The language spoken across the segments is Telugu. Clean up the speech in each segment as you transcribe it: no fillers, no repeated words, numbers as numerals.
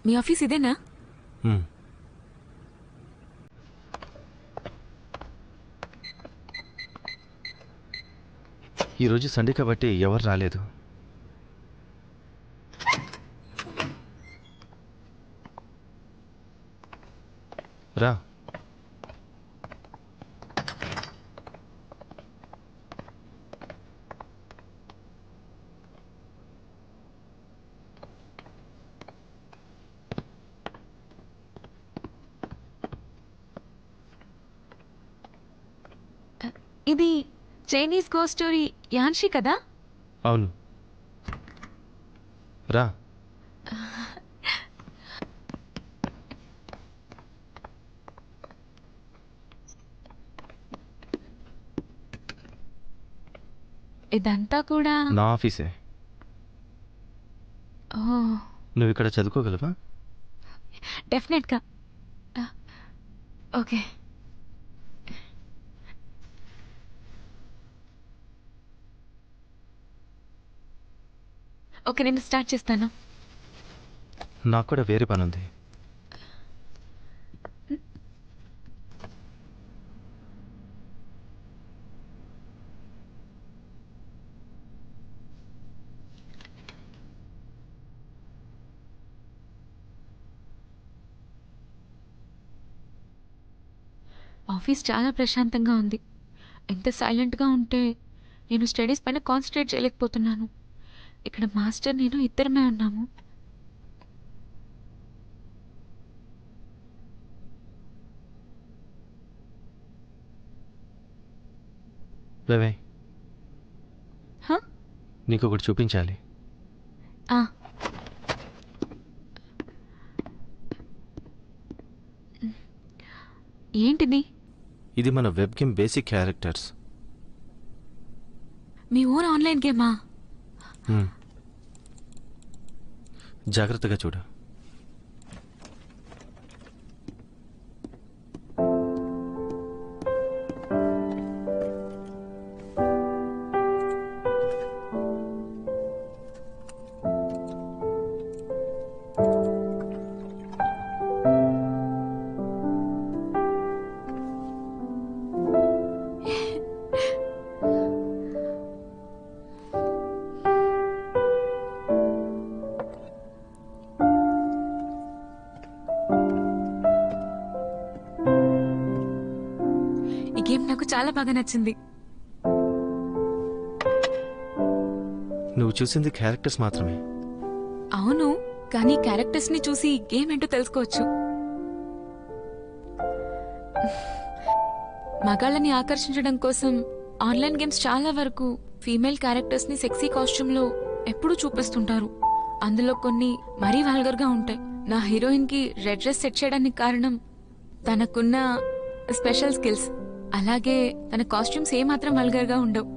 మీ ఆఫీస్ ఇదేనా? ఈరోజు సండే కాబట్టి ఎవరు రాలేదు. రా. ఇది చైనీస్ గోస్ట్ స్టోరీ యాన్షి కదా? అవును, రా. ఇదంతా కూడా నా ఆఫీసే. నువ్వు ఇక్కడ చదువుకోగలవా? డెఫినెట్గా. ఓకే. ఓకే, నేను స్టార్ట్ చేస్తాను. నాకు కూడా వేరే పని ఉంది. ఆఫీస్ చాలా ప్రశాంతంగా ఉంది. ఎంత సైలెంట్గా ఉంటే నేను స్టడీస్ పైన కాన్సన్ట్రేట్ చేయలేకపోతున్నాను. ఇక్కడ మాస్టర్ నేను ఇద్దరమే ఉన్నాము. వేవే, నీకు ఒకటి చూపించాలి. ఏంటిది? ఇది మన వెబ్ గేమ్ బేసిక్ క్యారెక్టర్స్. మీ ఓన్ ఆన్లైన్ గేమా? జాగ్రత్తగా చూడు. ఈ గేమ్ నాకు చాలా బాగా నచ్చింది. నువ్వు చూసింది క్యారెక్టర్స్ మాత్రమే. అవును, కానీ క్యారెక్టర్స్ ని చూసి గేమ్ ఏంటో తెలుసుకోవచ్చు. మగాళ్ళని ఆకర్షించడం కోసం ఆన్లైన్ గేమ్స్ చాలా వరకు ఫీమేల్ క్యారెక్టర్స్ ని సెక్సీ కాస్ట్యూమ్ లో ఎప్పుడూ చూపిస్తుంటారు. అందులో కొన్ని మరీ వల్గర్ గా ఉంటాయి. నా హీరోయిన్ కి రెడ్ డ్రెస్ సెట్ చేయడానికి కారణం తనకున్న స్పెషల్ స్కిల్స్. అలాగే తన కాస్ట్యూమ్స్ ఏమాత్రం వల్గర్ గా ఉండవు.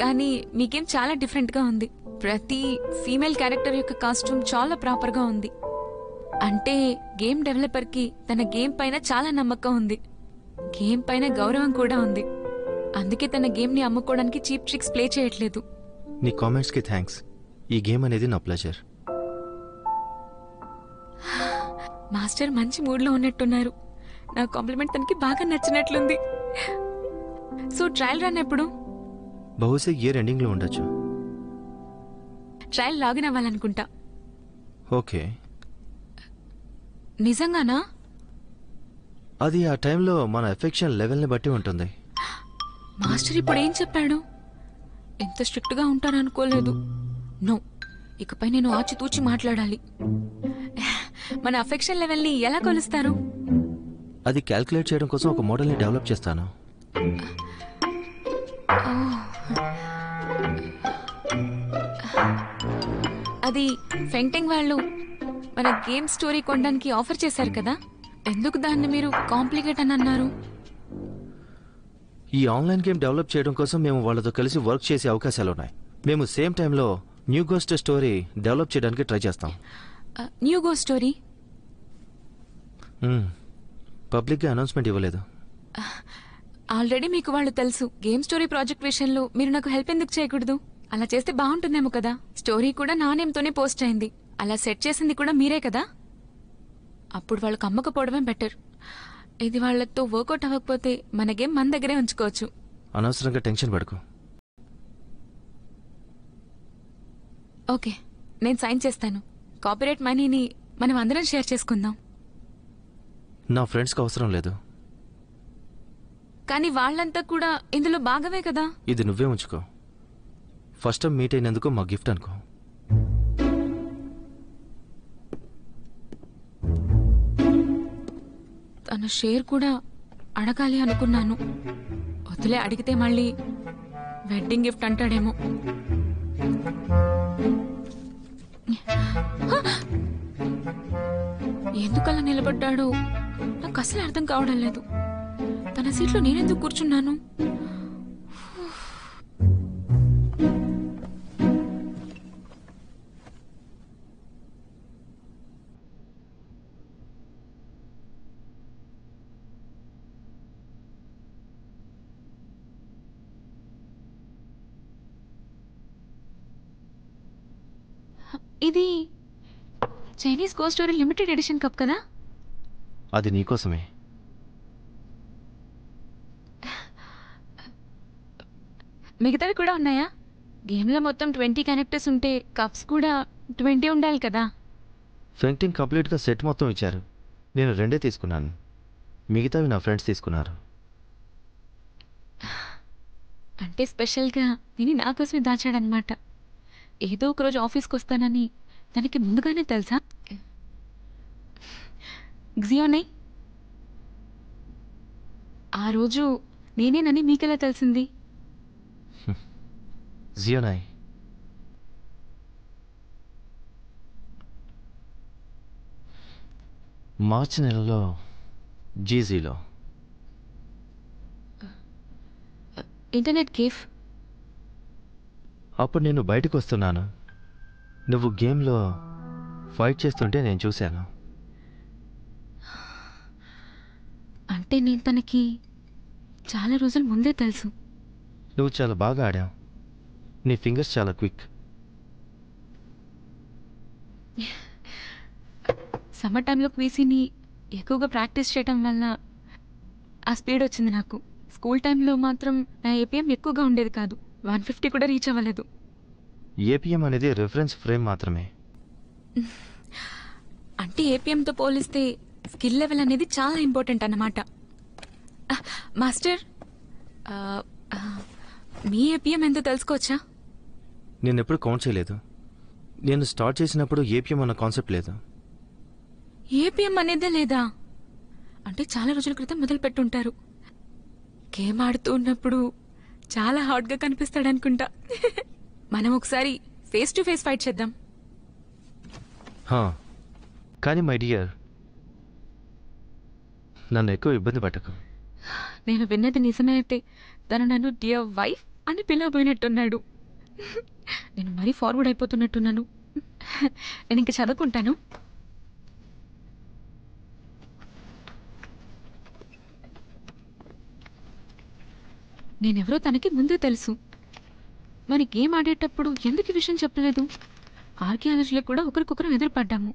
కానీ మీ గేమ్ చాలా డిఫరెంట్ గా ఉంది. ప్రతి ఫీమేల్ క్యారెక్టర్ యొక్క కాస్ట్యూమ్ చాలా ప్రాపర్ గా ఉంది. అంటే గేమ్ డెవలపర్ కి తన గేమ్ పైన చాలా నమ్మకం ఉంది. గేమ్ పైన గౌరవం కూడా ఉంది. అందుకే తన గేమ్ ని అమ్ముకోవడానికి చీప్ ట్రిక్స్ ప్లే చేయట్లేదు. నీ కామెంట్స్ కి థ్యాంక్స్. ఈ గేమ్ అనేది నా ప్లెజర్. మాస్టర్ మంచి మూడ్ లో ఉన్నట్టున్నారు. నా కాంప్లిమెంట్ తనకి బాగా నచ్చినట్లుంది. సో ట్రయల్ రన్ ఎప్పుడు? బహుశా ఇయర్ ఎండింగ్ లో ఉండొచ్చు. ట్రయల్ లాగిన్ అవ్వాలనుకుంటా. ఓకే. నిజంగానా? అది ఆ టైంలో మన ఎఫెక్షన్ లెవెల్ని బట్టి ఉంటుంది. మాస్టర్ ఇప్పుడు ఏం చెప్పాడు? ఎంత స్ట్రిక్ట్ గా ఉంటారనుకోలేదు. నో, ఇకపై నేను ఆచితూచి మాట్లాడాలి. మన అఫెక్షన్ లెవెల్ ని ఎలా కొలుస్తారు? అది క్యాల్కులేట్ చేయడం కోసం ఒక మోడల్ని డెవలప్ చేస్తాను. అది ఫెంటింగ్ వాళ్ళు మన గేమ్ స్టోరీ కొనడానికి ఆఫర్ చేశారు కదా, ఎందుకు దాన్ని మీరు కాంప్లికేట్ అని అన్నారు? ఈ ఆన్లైన్ గేమ్ డెవలప్ చేయడం కోసం మేము వాళ్ళతో కలిసి వర్క్ చేసే అవకాశాలు ఉన్నాయి. మేము సేమ్ టైంలో న్యూ గోస్ట్ స్టోరీ డెవలప్ చేయడానికి ట్రై చేస్తాం. న్యూ గోస్ట్ స్టోరీ పబ్లిక్గా అనౌన్స్మెంట్ ఇవ్వలేదు. ఆల్రెడీ మీకు వాళ్ళు తెలుసు. గేమ్ స్టోరీ ప్రాజెక్ట్ విషయంలో మీరు నాకు హెల్ప్ ఎందుకు చేయకూడదు? అలా చేస్తే బాగుంటుందేమో కదా. స్టోరీ కూడా నా నేమ్తోనే పోస్ట్ అయింది. అలా సెట్ చేసింది కూడా మీరే కదా. అప్పుడు వాళ్ళకి అమ్మకపోవడమే బెటర్. ఇది వాళ్ళతో వర్కౌట్ అవ్వకపోతే మన గేమ్ మన దగ్గరే ఉంచుకోవచ్చు. అనవసరంగా టెన్షన్ పడుకో. ఓకే, నేను సైన్ చేస్తాను. కాపీరైట్ మనీని మనం అందరం షేర్ చేసుకుందాం. నా ఫ్రెండ్స్కి అవసరం లేదు. కానీ వాళ్ళంతా కూడా ఇందులో భాగమే కదా. ఇది నువ్వే ఉంచుకో. ఫస్ట్ టైం మీట్ అయినందుకు మా గిఫ్ట్ అనుకో. తన షేర్ కూడా అడగాలి అనుకున్నాను. వదిలే, అడిగితే మళ్ళీ వెడ్డింగ్ గిఫ్ట్ అంటాడేమో. ఎందుకలా నిలబడ్డాడు నాకు అసలు అర్థం కావడం లేదు. తన సీట్లో నేనెందుకు కూర్చున్నాను? ఇది Chinese ghost story limited edition cup కదా? అది నీకోసమే. మిగతావి కూడా ఉన్నాయా? గేమ్లో మొత్తం 20 క్యారెక్టర్స్ ఉంటే కప్స్ కూడా 20 ఉండాలి కదా. ఫెంక్టింగ్ కంప్లీట్గా సెట్ మొత్తం ఇచ్చారు. నేను 2 తీసుకున్నాను. మిగతావి నా ఫ్రెండ్స్ తీసుకున్నారు. అంటే స్పెషల్గా నేను నా కోసమే దాచాడనమాట. ఏదో ఒకరోజు ఆఫీస్కి వస్తానని తనకి ముందుగానే తెలుసా? జియోనై, ఆ రోజు నేనేనని మీకెలా తెలిసింది? జియోనాయ్, మార్చి నెలలో జీజీలో ఇంటర్నెట్ కేఫ్. అప్పుడు నేను బయటకు వస్తున్నాను. నువ్వు గేమ్లో ఫైట్ చేస్తుంటే నేను చూశాను. అంటే నేను తనకి చాలా రోజుల ముందే తెలుసు. నువ్వు చాలా బాగా ఆడావు. నీ ఫింగర్స్ చాలా క్విక్. సమ్మర్ టైంలో క్వీసీని ఎక్కువగా ప్రాక్టీస్ చేయడం వల్ల ఆ స్పీడ్ వచ్చింది నాకు. స్కూల్ టైంలో మాత్రం నా ఏపీఎం ఎక్కువగా ఉండేది కాదు. 150 కూడా రీచ్ అవ్వలేదు. ఏపీఎం అనేది రిఫరెన్స్ ఫ్రేమ్ మాత్రమే. అంటే ఏపీఎంతో పోలిస్తే స్కిల్ లెవెల్ అనేది చాలా ఇంపార్టెంట్ అన్నమాట. మాస్టర్, మీ ఏపీఎం ఎంతో తెలుసుకోవచ్చా? నేను ఎప్పుడు కౌంట్ చేయలేదు. నేను స్టార్ట్ చేసినప్పుడు ఏపీఎం అన్న కాన్సెప్ట్ లేదు. ఏపీఎం అనేదే లేదా? అంటే చాలా రోజుల క్రితం మొదలు పెట్టుంటారు. గేమ్ ఆడుతూ ఉన్నప్పుడు చాలా హాట్గా కనిపిస్తాడు అనుకుంటా. మనం ఒకసారి ఫేస్ టు ఫేస్ ఫైట్ చేద్దాం. కానీ మై డియర్, నన్ను ఎక్కువ ఇబ్బంది పట్టకు. నేను విన్నది నిజమే అయితే తను నన్ను డియర్ వైఫ్ అని పిలవబోయినట్టున్నాడు. నేను మరీ ఫార్వర్డ్ అయిపోతున్నట్టున్నాను. నేను ఇంక చదువుకుంటాను. నేనెవరో తనకి ముందే తెలుసు. మరి గేమ్ ఆడేటప్పుడు ఎందుకు ఈ విషయం చెప్పలేదు? ఆర్కియాలజీలో కూడా ఒకరికొకరు ఎదురుపడ్డాము.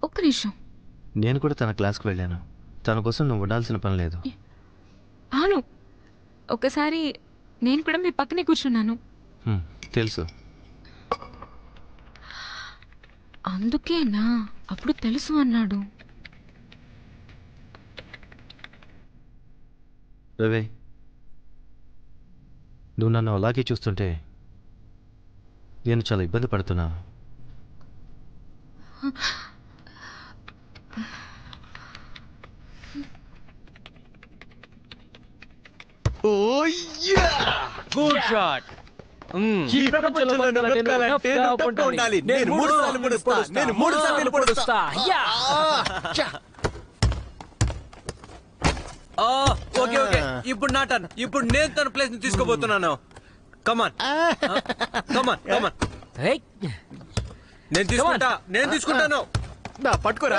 ఒక్క నిమిషం. నేను కూడా తన క్లాస్కి వెళ్ళాను. తన కోసం నువ్వు ఉండాల్సిన పని లేదు. అవును, ఒకసారి నేను కూడా మీ పక్కనే కూర్చున్నాను. తెలుసు. అందుకేనా అప్పుడు తెలుసు అన్నాడు. రవి, నువ్వు నన్ను అలాగే చూస్తుంటే నేను చాలా ఇబ్బంది పడుతున్నా. Good shot. ఈ ప్రపంచంలో బ్రతకాలంటే టఫ్గా ఉండాలి. నేను 3 సార్లు పొడుస్తా. నేను 3 సార్లు పొడుస్తా. యా. ఓకే ఓకే, ఇప్పుడు నా టర్న్. ఇప్పుడు నేను తన ప్లేస్ ని తీసుకోబోతున్నాను. కమాన్ కమాన్ కమాన్. నేను తీసుకుంటాను. పట్టుకోరా.